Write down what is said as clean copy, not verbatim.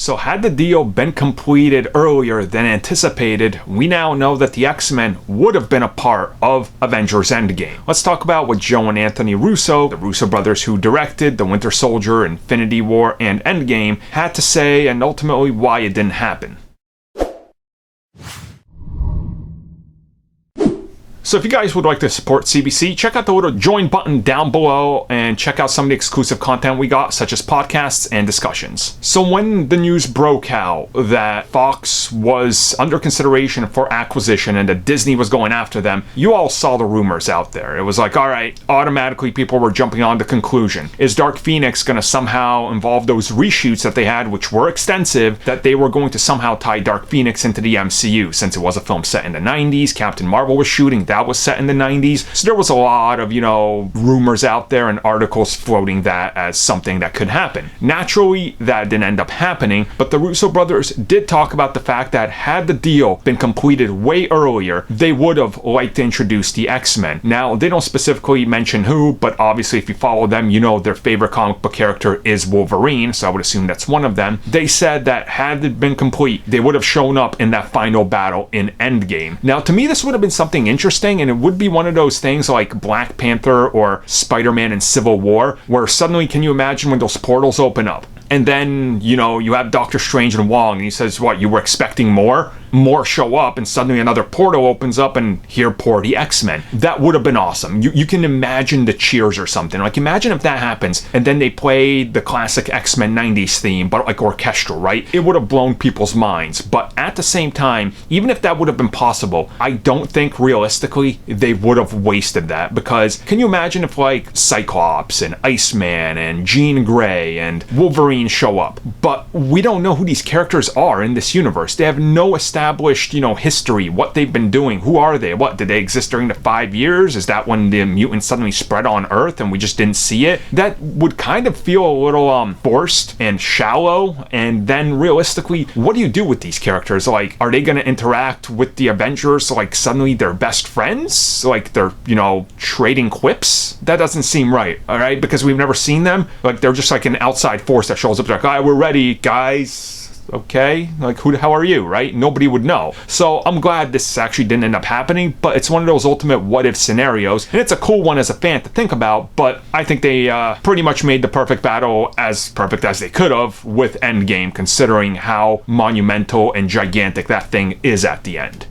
So had the deal been completed earlier than anticipated, we now know that the X-Men would have been a part of Avengers Endgame. Let's talk about what Joe and Anthony Russo, the Russo brothers who directed The Winter Soldier, Infinity War, and Endgame, had to say and ultimately why it didn't happen. So if you guys would like to support CBC, check out the little join button down below and check out some of the exclusive content we got, such as podcasts and discussions. So when the news broke out that Fox was under consideration for acquisition and that Disney was going after them, you all saw the rumors out there. It was like, all right, automatically people were jumping on the conclusion. Is Dark Phoenix going to somehow involve those reshoots that they had, which were extensive, that they were going to somehow tie Dark Phoenix into the MCU, since it was a film set in the 90s, Captain Marvel was shooting, that was set in the 90s, so there was a lot of, rumors out there and articles floating that as something that could happen. Naturally, that didn't end up happening, but the Russo brothers did talk about the fact that had the deal been completed way earlier, they would have liked to introduce the X-Men. Now, they don't specifically mention who, but obviously if you follow them, you know their favorite comic book character is Wolverine, so I would assume that's one of them. They said that had it been complete, they would have shown up in that final battle in Endgame. Now, to me, this would have been something interesting, and it would be one of those things like Black Panther or Spider-Man in Civil War, where suddenly, can you imagine when those portals open up? And then, you have Doctor Strange and Wong, and he says, what, you were expecting more? More show up, and suddenly another portal opens up, and here pour the X-Men. That would have been awesome. You can imagine the cheers or something. Like, imagine if that happens, and then they played the classic X-Men 90s theme, but like orchestral, right? It would have blown people's minds. But at the same time, even if that would have been possible, I don't think realistically they would have wasted that, because can you imagine if like Cyclops and Iceman and Jean Grey and Wolverine show up? But we don't know who these characters are in this universe. They have no established, history, what they've been doing. Who are they? What, did they exist during the 5 years? Is that when the mutants suddenly spread on Earth and we just didn't see it? That would kind of feel a little forced and shallow. And then realistically, what do you do with these characters? Like, are they going to interact with the Avengers like suddenly they're best friends? Like they're, trading quips? That doesn't seem right, all right? Because we've never seen them. Like they're just like an outside force that shows up like, all right, we're ready, guys. Okay, like how are you, right? Nobody would know. So I'm glad this actually didn't end up happening, but it's one of those ultimate what if scenarios, and it's a cool one as a fan to think about. But I think they pretty much made the perfect battle as perfect as they could have with Endgame, considering how monumental and gigantic that thing is at the end.